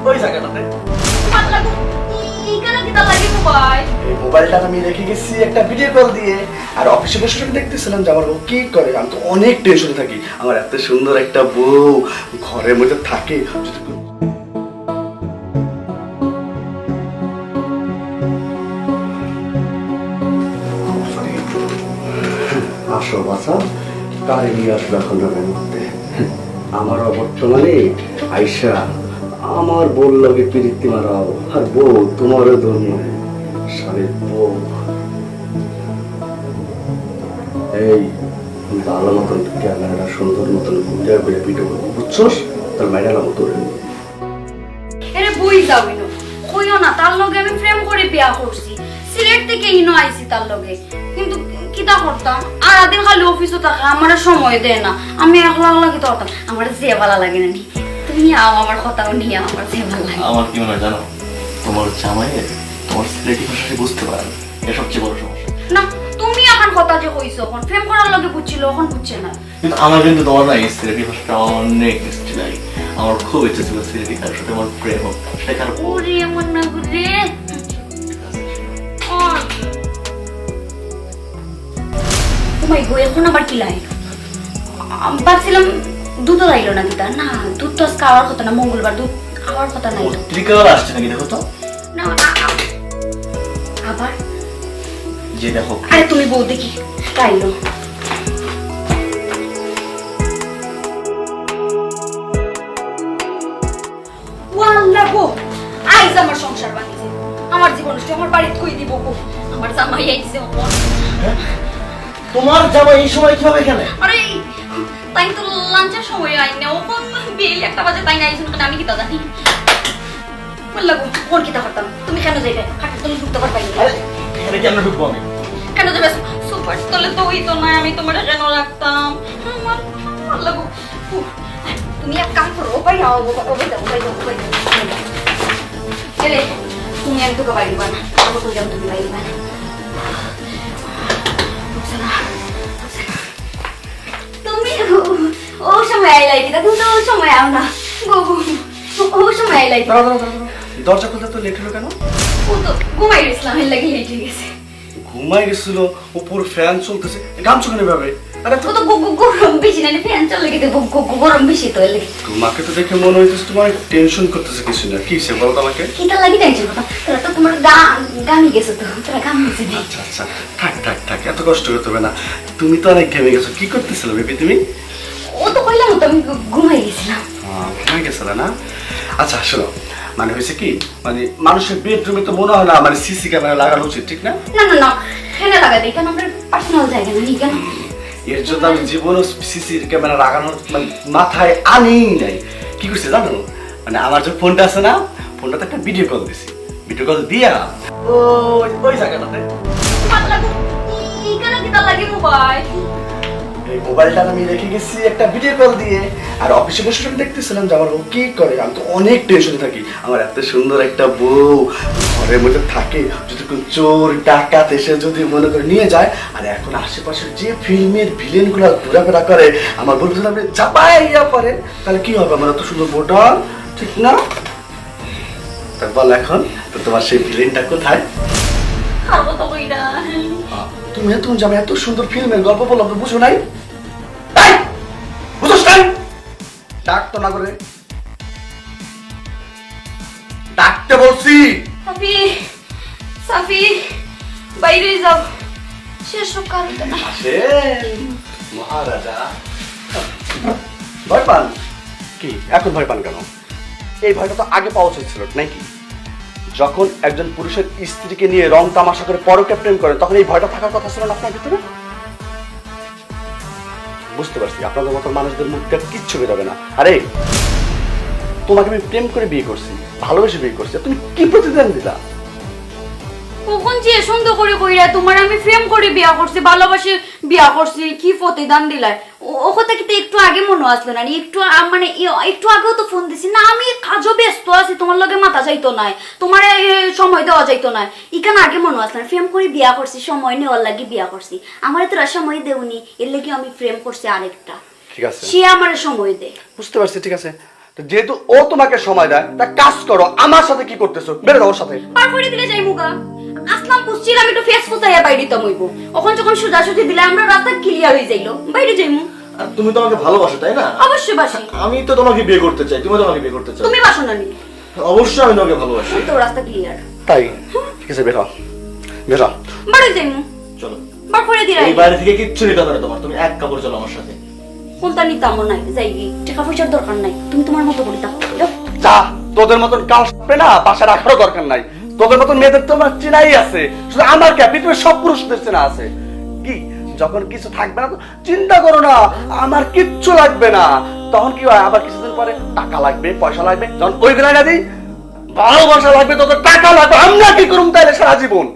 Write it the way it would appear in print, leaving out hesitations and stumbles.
ওই জায়গাটাতে এই মোবাইলটা আমি রেখে গেছি একটা ভিডিও কল দিয়ে, আর অফিসে বসে বসে দেখতেছিলাম যে আমার বউ কি করে। আমি তো অনেক টেনশনে থাকি, আমার এত সুন্দর একটা বউ ঘরের মধ্যে থাকে। আসো বাসা, কারে নিয়ে আসবে এখন রবের মধ্যে? আমার অবর্তমানে আইসা আমার বউ লাগে প্রীতি মারাও, আর বউ তোমারও ধর্ম শাড়ির বউ। এই ভালো মতন ক্যামেরাটা সুন্দর মতন ঘুরে ঘুরে ভিডিও করবো, বুঝছস? তার মেডালা মতো এরে বই যাবি না, কইও না তার লগে আমি প্রেম করে বিয়া করছি। সিলেট থেকে ইনো আইছি তার লগে, কিন্তু কিতা করতাম আর আদিন খালি অফিসও থাকে, আমার সময় দেয় না। আমি একলা একলা কিতা করতাম, আমার যে ভালো লাগে না। তুমি আও, আমার কথাও নিয়ে আমার যে ভালো লাগে। আমার কি মনে হয় জানো, তোমার জামাইয়ের তোমার সিলেটি ভাষা বুঝতে পারে না, এটা সবচেয়ে বড় সমস্যা। না তুমি এখন কথা যে কইছো, এখন প্রেম করার লগে বুঝছিল, এখন বুঝছে না। কিন্তু আমার কিন্তু তোমার না এই সিলেটি ভাষাটা অনেক মিষ্টি লাগে। আমার খুব ইচ্ছে ছিল সিলেটি কারোর সাথে আমার প্রেম হোক, সেখানে ওরে মন না গুরে। তোমায় গো এখন আবার কি লাইল? ভাবছিলাম দুধও লাইলো না দিদা। না, দুধ তো আজকে আওয়ার কথা না, মঙ্গলবার দুধ আওয়ার কথা নাই তো। পত্রিকাও আসছে নাকি দেখো তো? না আবার যে দেখো। আরে তুমি বউ দেখি লাইলো। ওয়াল্লাহ গো, আইজ আমার সংসার ভাঙিছে, আমার জীবন নষ্ট, আমার বাড়িতে কই দিব গো। আমার জামাই আইছে ওপর। তোমার জামাই এই সময় কি হবে এখানে? আরে তাই তো লাঞ্চের সময় আই না, ওখন বিল একটা বাজে তাই না আইছুন, কেন আমি কি তা জানি? ওয়াল্লাহ গো, ওর কি তা করতাম? তুমি কেন যাইবে? খাটা তুমি ঢুকতে পারবাই না। আরে এখানে কেন ঢুকবো আমি? কেন যাবে? সুপার তলে তো হইতো না, আমি তোমার কেন রাখতাম? আমার ওয়াল্লাহ গো, তুমি এক কাম করো, ওপাই আও, ওপাই দাও, ওপাই দাও, ওপাই দাও। এলে তুমি এক দুটো বাইরে বানা, আমাকে তো যাও তুমি বাইরে বানা। তুমি ও সময় আইলাই দিদা, তুমি তো ও সময় আও না গো, ও সময় আইলাই দিদা। দরজা খুলতে তো লেট হলো কেন? ও তো ঘুমাই গেছিলাম, এর লাগে লেট হয়ে গেছে। ঘুমাই গেছিল, উপর ফ্যান চলতেছে, গামছা কেন ভাবে? আরে ও তো গরম বেশি না, ফ্যান চলে গেছে, গরম বেশি তো এলে। তোমাকে তো দেখে মনে হইতেছে তোমার টেনশন করতেছে কিছু না। কি সে বলো আমাকে? কিটা লাগি টেনশন কথা, তোরা তো তোমার গামি গেছো, তো তোরা গাম গেছে না। আচ্ছা আচ্ছা, থাক থাক থাক, এত কষ্ট করতে হবে না। তুমি তো অনেক ঘেমে গেছো, কি করতেছিল বেবি তুমি? ও তো কইলাম তো আমি ঘুমাই গেছিলাম। ঘুমাই গেছিল না? আচ্ছা শোনো, মানে হয়েছে কি, মানে মানুষের বেডরুমে তো মনে হয় না মানে সিসি ক্যামেরা লাগানো উচিত, ঠিক না? না না না, হেনে লাগা দেই, কারণ আমরা পার্সোনাল জায়গা না, কেন? এর জন্য আমি জীবনও সিসি ক্যামেরা লাগানোর মানে মাথায় আনিই নাই। কি করছে জানো, মানে আমার যে ফোনটা আছে না, ফোনটাতে একটা ভিডিও কল দিছি। ভিডিও কল দিয়া ওই জায়গাটাতে এই মোবাইলটা আমি রেখে গেছি একটা ভিডিও কল দিয়ে, আর অফিসে বসে বসে দেখতেছিলাম যে আমার বউ কি করে। আমি তো অনেক টেনশনে থাকি, আমার এত সুন্দর একটা বউ ঘরের মধ্যে থাকে, যদি কোন চোর ডাকাত এসে যদি মনে করে নিয়ে যায়। আর এখন আশেপাশে যে ফিল্মের ভিলেন গুলা ঘোরাফেরা করে, আমার বউ যদি আপনি চাপাইয়া পারেন, তাহলে কি হবে? আমার এত সুন্দর বউটা, ঠিক না? তা বল এখন তো তোমার সেই ভিলেনটা কোথায়? তুমি তুমি যাবে এত সুন্দর ফিল্মের গল্প বলো, বুঝো নাই? বুঝোস নাই? ডাক তো না করে, ডাকতে বলছি। সাফি সাফি বাইরে যাও, শেষ কালতে না আসেন মহারাজা। ভয় পান কি? এখন ভয় পান কেন? এই ভয়টা তো আগে পাওয়া উচিত ছিল নাকি? যখন একজন পুরুষের স্ত্রীকে নিয়ে রং তামাশা করে পরকে প্রেম করে, তখন এই ভয়টা থাকার কথা ছিল না আপনার ভিতরে? বুঝতে পারছি আপনাদের মতো মানুষদের মুখটা কিচ্ছু বেরোবে না। আরে তোমাকে আমি প্রেম করে বিয়ে করছি, ভালোবেসে বিয়ে করছি, তুমি কি প্রতিদান দিলা? কখন যে সন্দেহ করে কইরা তোমার আমি প্রেম করে বিয়া করছি, ভালোবাসি বিয়া করছি, কি প্রতিদান দিলাই? ও কথা কি একটু আগে মনে আসলো না? একটু মানে একটু আগেও তো ফোন দিছি না, আমি কাজও ব্যস্ত আছি, তোমার লগে মাথা যাইতো না, তোমার সময় দেওয়া যাইতো না, ইখানে আগে মনে আসলো না। প্রেম করে বিয়া করছি, সময় নেওয়ার লাগে বিয়া করছি, আমার তোরা সময় দেওনি, এর লাগে আমি প্রেম করছি আরেকটা, ঠিক আছে, সে আমার সময় দে। বুঝতে পারছি, ঠিক আছে। তো যেহেতু ও তোমাকে সময় দেয় তা কাজ করো, আমার সাথে কি করতেছো? বেরো ওর সাথে। পার করে দিলে যাই মুগা আসলাম বুঝছিলাম একটু ফেস ফুসাইয়া বাইরে তো মইব ওখান যখন সোজাসুজি দিলে আমরা রাস্তা ক্লিয়ার হয়ে যাইলো বাইরে যাইমু। আর তুমি তো আমাকে ভালোবাসো তাই না? অবশ্যই বাসি। আমি তো তোমাকে বিয়ে করতে চাই, তুমি তো আমাকে বিয়ে করতে চাও। তুমি বাসো না নি? অবশ্যই আমি তোমাকে ভালোবাসি। তো রাস্তা ক্লিয়ার। তাই ঠিক আছে, বেরো বেরো। বাইরে যাইমু। চলো। বার করে দিলাই। এই বাইরে থেকে কিচ্ছু নিতে হবে না তোমার, তুমি এক কাপড় চলো আমার সাথে। কোনটা নিতাম নাই যাই গি টাকা পয়সার দরকার নাই, তুমি তোমার মতো করে থাকো। যা, তোদের মতন কাল সাপে না বাসা রাখারও দরকার নাই। তোদের মতন মেয়েদের তো আমার চেনাই আছে, শুধু আমার কে পৃথিবীর সব পুরুষদের চেনা আছে। কি যখন কিছু থাকবে না তো চিন্তা করো না, আমার কিচ্ছু লাগবে না। তখন কি হয়, আবার কিছুদিন পরে টাকা লাগবে, পয়সা লাগবে, যখন ওই গ্রাইনা দিই ভালোবাসা লাগবে, তোদের টাকা লাগবে, আমরা কি করুম তাইলে সারা জীবন?